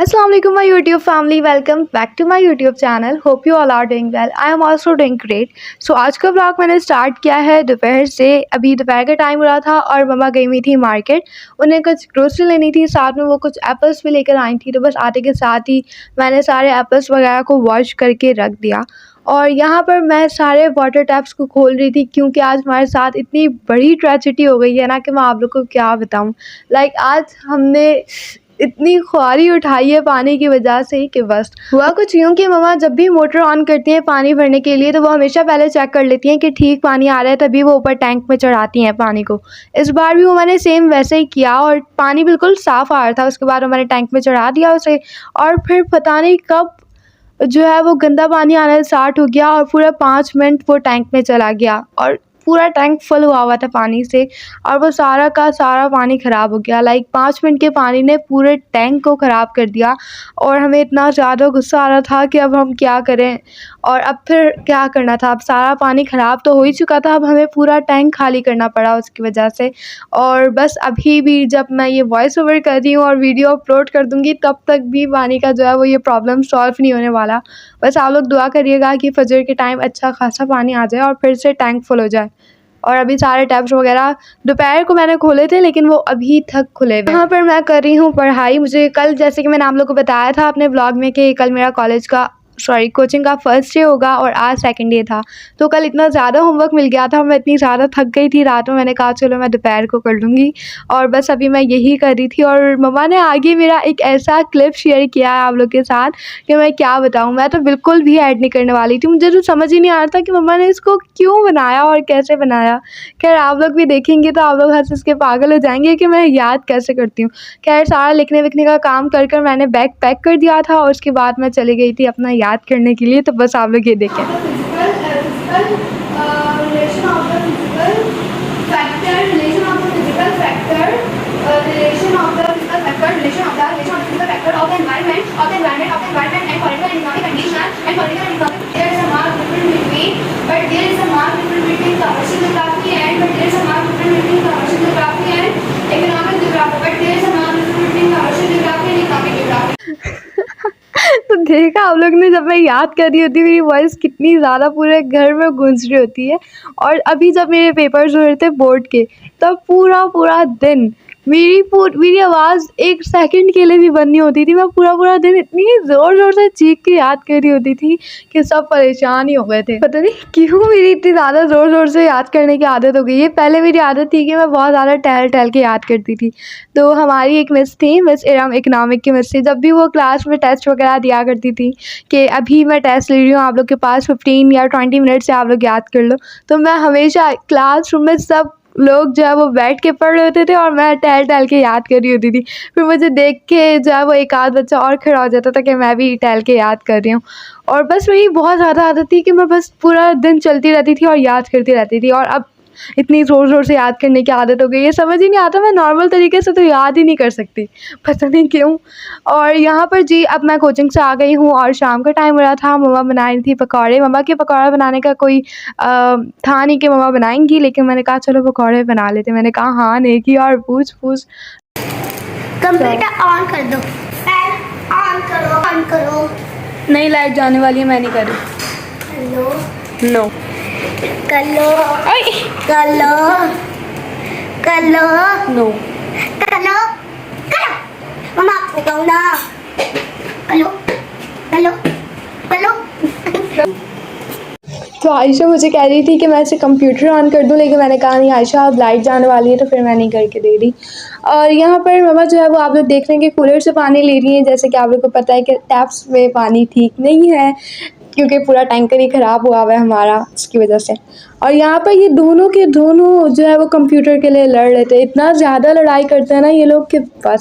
Assalamu alaikum my YouTube family, welcome back to my YouTube channel. Hope you all are doing well. I am also doing great. So आज का blog मैंने start किया है दोपहर से। अभी दोपहर का टाइम हो रहा था और मम्मा गई हुई थी मार्केट। उन्हें कुछ ग्रोसरी लेनी थी, साथ में वो कुछ एप्पल्स भी लेकर आई थी। तो बस आते के साथ ही मैंने सारे एप्पल्स वगैरह को वॉश करके रख दिया। और यहाँ पर मैं सारे वाटर टैप्स को खोल रही थी क्योंकि आज हमारे साथ इतनी बड़ी ट्रेजेडी हो गई है ना कि मैं आप लोग को क्या बताऊँ। आज हमने इतनी ख्वारी उठाई है पानी की वजह से कि बस हुआ कुछ यूँ कि मम्मा जब भी मोटर ऑन करती हैं पानी भरने के लिए तो वो हमेशा पहले चेक कर लेती हैं कि ठीक पानी आ रहा है, तभी वो ऊपर टैंक में चढ़ाती हैं पानी को। इस बार भी वो मैंने सेम वैसे ही किया और पानी बिल्कुल साफ़ आ रहा था। उसके बाद मैंने टैंक में चढ़ा दिया उसे और फिर पता नहीं कब जो है वो गंदा पानी आना स्टार्ट हो गया और पूरा 5 मिनट वो टैंक में चला गया और पूरा टैंक फुल हुआ था पानी से और वो सारा का सारा पानी ख़राब हो गया। 5 मिनट के पानी ने पूरे टैंक को ख़राब कर दिया और हमें इतना ज़्यादा गुस्सा आ रहा था कि अब हम क्या करें और अब फिर क्या करना था। अब सारा पानी ख़राब तो हो ही चुका था, अब हमें पूरा टैंक खाली करना पड़ा उसकी वजह से। और बस अभी भी जब मैं ये वॉइस ओवर कर रही हूँ और वीडियो अपलोड कर दूँगी तब तक भी पानी का जो है वो ये प्रॉब्लम सॉल्व नहीं होने वाला। बस आप लोग दुआ करिएगा कि फजर के टाइम अच्छा खासा पानी आ जाए और फिर से टैंक फुल हो जाए। और अभी सारे टैप्स वगैरह दोपहर को मैंने खोले थे लेकिन वो अभी तक खुले हुए। यहाँ पर मैं कर रही हूँ पढ़ाई। मुझे कल, जैसे कि मैंने आप लोग को बताया था अपने ब्लॉग में, कि कल मेरा कोचिंग का फर्स्ट डे होगा और आज सेकंड डे था। तो कल इतना ज़्यादा होमवर्क मिल गया था, मैं इतनी ज़्यादा थक गई थी रात में, मैंने कहा चलो मैं दोपहर को कर लूँगी। और बस अभी मैं यही कर रही थी और मम्मा ने आगे मेरा एक ऐसा क्लिप शेयर किया है आप लोग के साथ कि मैं क्या बताऊँ। मैं तो बिल्कुल भी ऐड नहीं करने वाली थी, मुझे तो समझ ही नहीं आ रहा था कि मम्मा ने इसको क्यों बनाया और कैसे बनाया। खैर आप लोग भी देखेंगे तो आप लोग हंस के पागल हो जाएंगे कि मैं याद कैसे करती हूँ। खैर सारा लिखने विखने का काम कर मैंने बैग पैक कर दिया था और उसके बाद मैं चली गई थी अपना याद करने के लिए। तो बस आप लोग ये देखें। तो देखा आप लोग ने, जब मैं याद कर रही होती मेरी वॉइस कितनी ज़्यादा पूरे घर में गूंज रही होती है। और अभी जब मेरे पेपर्स हो रहे थे बोर्ड के तब पूरा दिन मेरी आवाज़ 1 सेकंड के लिए भी बंद नहीं होती थी। मैं पूरा दिन इतनी ज़ोर से चीख के याद कर रही होती थी कि सब परेशान ही हो गए थे। पता नहीं क्यों मेरी इतनी ज़्यादा ज़ोर से याद करने की आदत हो गई है। पहले मेरी आदत थी कि मैं बहुत ज़्यादा टहल के याद करती थी। तो हमारी एक मिस थी, मिस इरम, इकनॉमिक की मिस थी। जब भी वो क्लास में टेस्ट वगैरह दिया करती थी कि अभी मैं टेस्ट ले रही हूँ, आप लोग के पास 15 या 20 मिनट से आप लोग याद कर लो, तो मैं हमेशा क्लासरूम में सब लोग जो है वो बैठ के पढ़ रहे होते थे और मैं टहल के याद कर रही होती थी। फिर मुझे देख के जो है वो एक आध बच्चा और खड़ा हो जाता था कि मैं भी टहल के याद कर रही हूँ। और बस मेरी बहुत ज़्यादा आदत थी कि मैं बस पूरा दिन चलती रहती थी और याद करती रहती थी। और अब इतनी ज़ोर से याद करने की आदत हो गई है, समझ ही नहीं आता। मैं नॉर्मल तरीके से तो याद ही नहीं कर सकती, पता नहीं क्यों। और यहाँ पर जी अब मैं कोचिंग से आ गई हूँ और शाम का टाइम हो रहा था। मम्मा बना रही थी पकौड़े। मम्मा के पकौड़ा बनाने का कोई था नहीं कि मम्मा बनाएंगी, लेकिन मैंने कहा चलो पकौड़े बना लेते। मैंने कहा हाँ नेकी और पूछ कंप्यूटर ऑन कर दो, ऑन करो। नहीं, लाइट जाने वाली है, मैं नहीं कर रही। हेलो नो कर लो नो मम्मा आपको कहूँ ना, कर लो। तो आयशा मुझे कह रही थी कि मैं इसे कंप्यूटर ऑन कर दूं, लेकिन मैंने कहा नहीं आयशा अब लाइट जाने वाली है, तो फिर मैं नहीं करके दे रही। और यहाँ पर मम्मा जो है वो आप लोग देख रहे हैं कि कूलर से पानी ले रही हैं। जैसे कि आप लोग को पता है कि टैप्स में पानी ठीक नहीं है क्योंकि पूरा टैंकर ही ख़राब हुआ है हमारा, उसकी वजह से। और यहाँ पर ये दोनों के दोनों जो है वो कंप्यूटर के लिए लड़ लेते हैं। इतना ज़्यादा लड़ाई करते हैं ना ये लोग कि बस।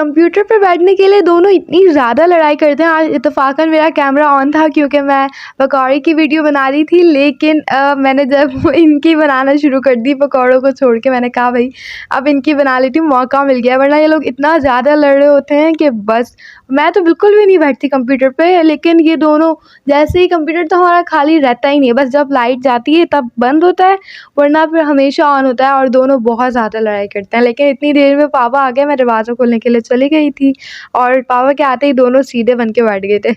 कंप्यूटर पर बैठने के लिए दोनों इतनी ज़्यादा लड़ाई करते हैं। आज इत्तेफ़ाकन मेरा कैमरा ऑन था क्योंकि मैं पकौड़े की वीडियो बना रही थी, लेकिन मैंने जब इनकी बनाना शुरू कर दी पकौड़ों को छोड़ के, मैंने कहा भाई अब इनकी बना लेती हूँ, मौका मिल गया। वरना ये लोग इतना ज़्यादा लड़ रहे होते हैं कि बस। मैं तो बिल्कुल भी नहीं बैठती कंप्यूटर पे, लेकिन ये दोनों जैसे ही कंप्यूटर तो हमारा खाली रहता ही नहीं है, बस जब लाइट जाती है तब बंद होता है, वरना फिर हमेशा ऑन होता है। और दोनों बहुत ज़्यादा लड़ाई करते हैं। लेकिन इतनी देर में पापा आ गए, मैं दरवाज़ा खोलने के लिए चली गई थी और पापा के आते ही दोनों सीधे बन के बैठ गए थे।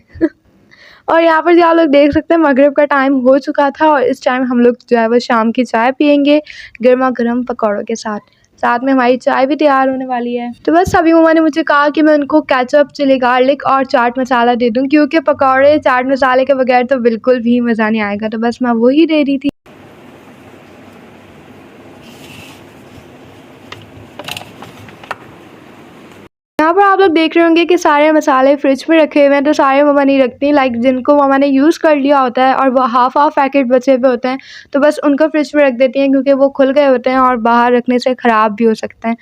और यहाँ पर जो आप लोग देख सकते हैं मगरिब का टाइम हो चुका था और इस टाइम हम लोग जो है वो शाम की चाय पियेंगे गर्मा-गर्म पकौड़ों के साथ। साथ में हमारी चाय भी तैयार होने वाली है। तो बस अभी मम्मा ने मुझे कहा कि मैं उनको केचप, चिली गार्लिक और चाट मसाला दे दूँ, क्योंकि पकौड़े चाट मसाले के बगैर तो बिल्कुल भी मज़ा नहीं आएगा। तो बस मैं वही दे रही थी। यहाँ पर आप लोग देख रहे होंगे कि सारे मसाले फ्रिज में रखे हुए हैं, तो सारे मम्मा नहीं रखती। लाइक जिनको मम्मा ने यूज़ कर लिया होता है और वो हाफ़ पैकेट बचे हुए होते हैं, तो बस उनको फ्रिज में रख देती हैं, क्योंकि वो खुल गए होते हैं और बाहर रखने से ख़राब भी हो सकते हैं।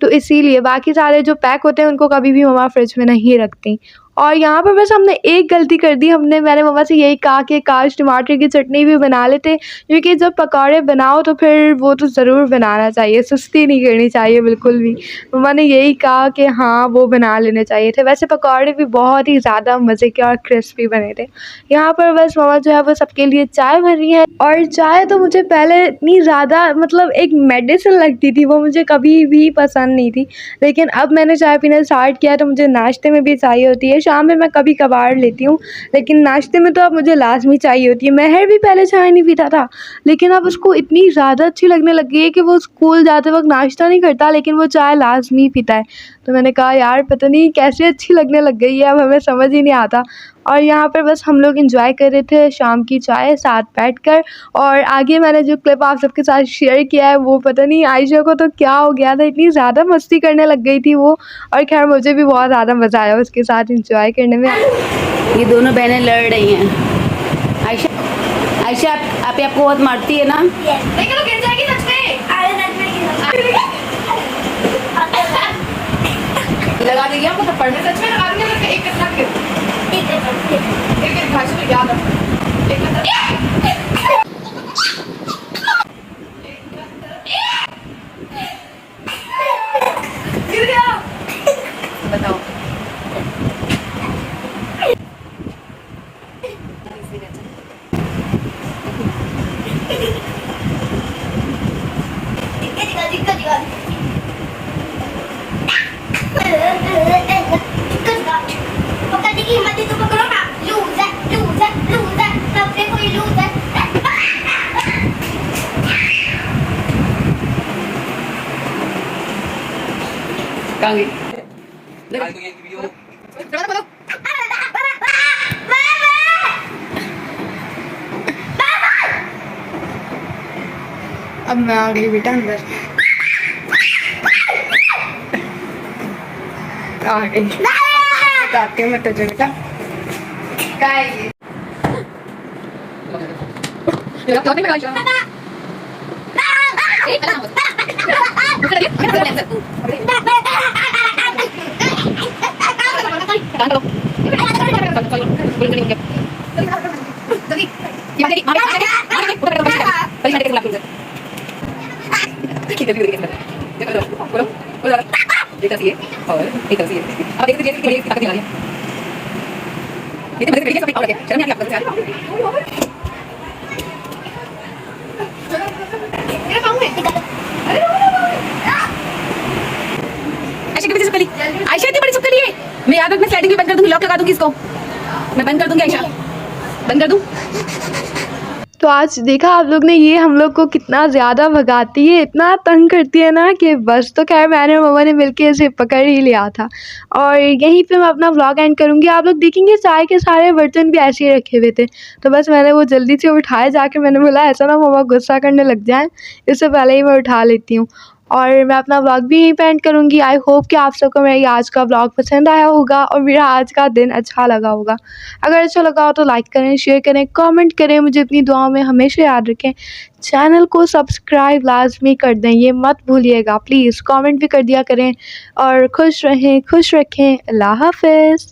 तो इसीलिए बाकी सारे जो पैक होते हैं उनको कभी भी मम्मा फ्रिज में नहीं रखती। और यहाँ पर बस हमने एक गलती कर दी। मैंने मम्मा से यही कहा कि काश टमाटर की चटनी भी बना लेते, क्योंकि जब पकौड़े बनाओ तो फिर वो तो ज़रूर बनाना चाहिए, सुस्ती नहीं करनी चाहिए बिल्कुल भी। मम्मा ने यही कहा कि हाँ वो बना लेने चाहिए थे। वैसे पकौड़े भी बहुत ही ज़्यादा मज़े के और क्रिस्पी बने थे। यहाँ पर बस मम्मा जो है वो सबके लिए चाय भर रही है। और चाय तो मुझे पहले इतनी ज़्यादा मतलब एक मेडिसिन लगती थी, वो मुझे कभी भी पसंद नहीं थी। लेकिन अब मैंने चाय पीना स्टार्ट किया तो मुझे नाश्ते में भी चाहिए होती है। शाम में मैं कभी कभार लेती हूँ, लेकिन नाश्ते में तो अब मुझे लाज़मी चाहिए होती है। महर भी पहले चाय नहीं पीता था, लेकिन अब उसको इतनी ज़्यादा अच्छी लगने लग गई है कि वो स्कूल जाते वक्त नाश्ता नहीं करता, लेकिन वो चाय लाज़मी पीता है। तो मैंने कहा यार पता नहीं कैसे अच्छी लगने लग गई है, अब हमें समझ ही नहीं आता। और यहाँ पर बस हम लोग एंजॉय कर रहे थे शाम की चाय साथ बैठकर। और आगे मैंने जो क्लिप आप सबके साथ शेयर किया है, वो पता नहीं आयशा को तो क्या हो गया था, इतनी ज़्यादा मस्ती करने लग गई थी वो। और खैर मुझे भी बहुत ज़्यादा मज़ा आया उसके साथ एंजॉय करने में। ये दोनों बहनें लड़ रही हैं। आयशा आयशा आपको बहुत मारती है ना? लेकिन वो गिर जाएगी सच में। अरे सच में गिर लगा देगी आपको थप्पड़ में? सच में लगा देंगे। लेकिन एक कितना एक भाषा में याद रखो। एक गिर गया। बताओ। पकड़ने की हिम्मत है तो पकड़ो ना। लूजर लूजर लूजर, सबसे कोई लूजर। कहाँ गई? अब मैं आ गई बेटा अंदर, आ गई। बताती हूँ मैं तुझे बेटा। क्या है ये? आयशा इतनी बड़ी चुपके लिए मैं याद रख, मैं स्लाइडिंग भी बंद कर दूंगी, लॉक लगा दूंगी इसको। मैं बंद कर दूंगी आयशा, बंद कर दूं। तो आज देखा आप लोग ने, ये हम लोग को कितना ज़्यादा भगाती है, इतना तंग करती है ना कि बस। तो खैर मैंने और मम्मा ने मिलके इसे पकड़ ही लिया था। और यहीं पे मैं अपना व्लॉग एंड करूँगी। आप लोग देखेंगे चाय के सारे बर्तन भी ऐसे ही रखे हुए थे, तो बस मैंने वो जल्दी से उठाए जाके। मैंने बोला ऐसा ना मम्मा गुस्सा करने लग जाए, इससे पहले ही मैं उठा लेती हूँ। और मैं अपना व्लॉग भी यहीं पे एंड करूँगी। आई होप कि आप सबको मेरा ये आज का व्लॉग पसंद आया होगा और मेरा आज का दिन अच्छा लगा होगा। अगर अच्छा लगा हो तो लाइक करें, शेयर करें, कमेंट करें, मुझे अपनी दुआओं में हमेशा याद रखें। चैनल को सब्सक्राइब लाजमी कर दें, ये मत भूलिएगा प्लीज़। कमेंट भी कर दिया करें और खुश रहें, खुश रखें। अल्लाह हाफ़िज़।